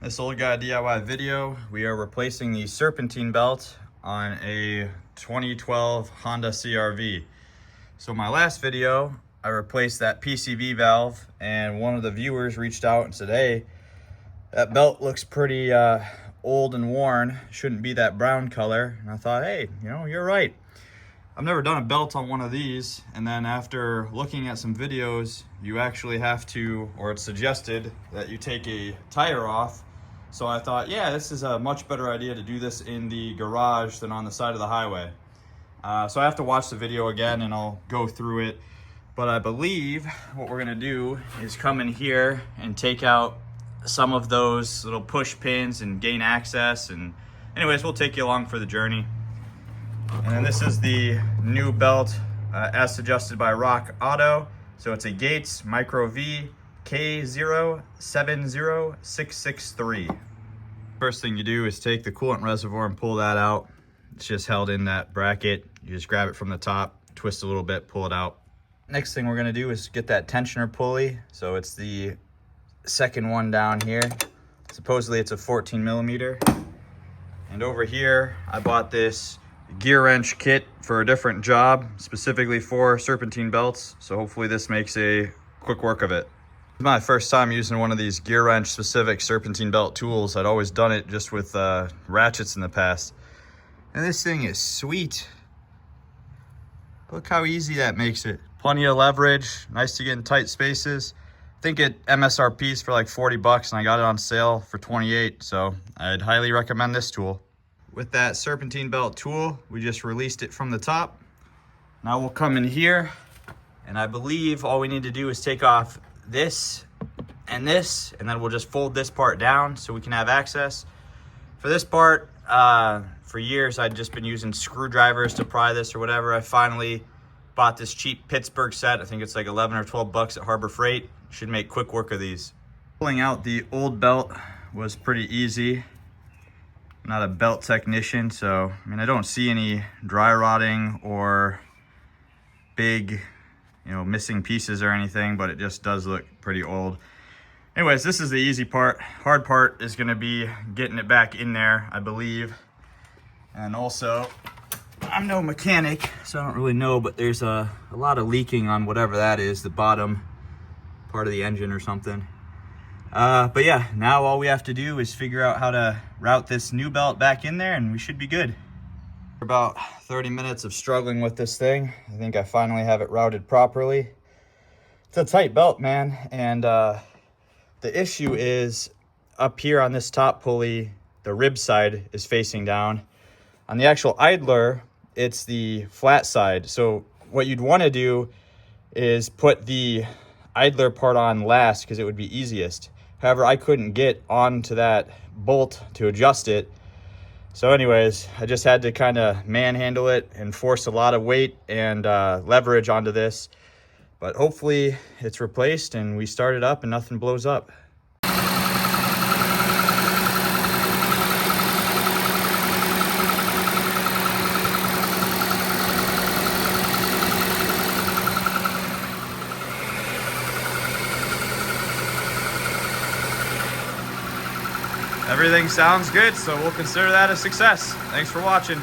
This old guy DIY video, we are replacing the Serpentine belt on a 2012 Honda CRV. So my last video, I replaced that PCV valve, and one of the viewers reached out and said, hey, that belt looks pretty old and worn, shouldn't be that brown color. And I thought, hey, you're right. I've never done a belt on one of these, and then after looking at some videos, you actually have to, or it's suggested that you take a tire off. So I thought, yeah, this is a much better idea to do this in the garage than on the side of the highway. So I have to watch the video again and I'll go through it. But I believe what we're gonna do is come in here and take out some of those little push pins and gain access. And anyways, we'll take you along for the journey. And then this is the new belt as suggested by Rock Auto. So it's a Gates Micro V K070663. First thing you do is take the coolant reservoir and pull that out. It's just held in that bracket. You just grab it from the top, twist a little bit, pull it out. Next thing we're gonna do is get that tensioner pulley. So it's the second one down here. Supposedly it's a 14 millimeter. And over here, I bought this gear wrench kit for a different job, specifically for Serpentine belts. So hopefully this makes a quick work of it. This is my first time using one of these gear wrench specific Serpentine belt tools. I'd always done it just with ratchets in the past. And this thing is sweet. Look how easy that makes it. Plenty of leverage, nice to get in tight spaces. I think it MSRP's for like 40 bucks and I got it on sale for 28. So I'd highly recommend this tool. With that Serpentine belt tool, we just released it from the top. Now we'll come in here, and I believe all we need to do is take off this, and then we'll just fold this part down so we can have access. For this part, for years I'd just been using screwdrivers to pry this or whatever. I finally bought this cheap Pittsburgh set. I think it's like 11 or 12 bucks at Harbor Freight. Should make quick work of these. Pulling out the old belt was pretty easy. I'm not a belt technician, so I don't see any dry rotting or big, missing pieces or anything, but it just does look pretty old. Anyways, this is the easy part. Hard part is gonna be getting it back in there, I believe. And also, I'm no mechanic, so I don't really know, but there's a lot of leaking on whatever that is, the bottom part of the engine or something. But yeah, now all we have to do is figure out how to route this new belt back in there and we should be good. For about 30 minutes of struggling with this thing, I think I finally have it routed properly. It's a tight belt, man, and the issue is up here on this top pulley, the rib side is facing down. On the actual idler, it's the flat side. So what you'd want to do is put the idler part on last because it would be easiest. However, I couldn't get onto that bolt to adjust it. So anyways, I just had to kind of manhandle it and force a lot of weight and leverage onto this. But hopefully it's replaced and we start it up and nothing blows up. Everything sounds good, so we'll consider that a success. Thanks for watching.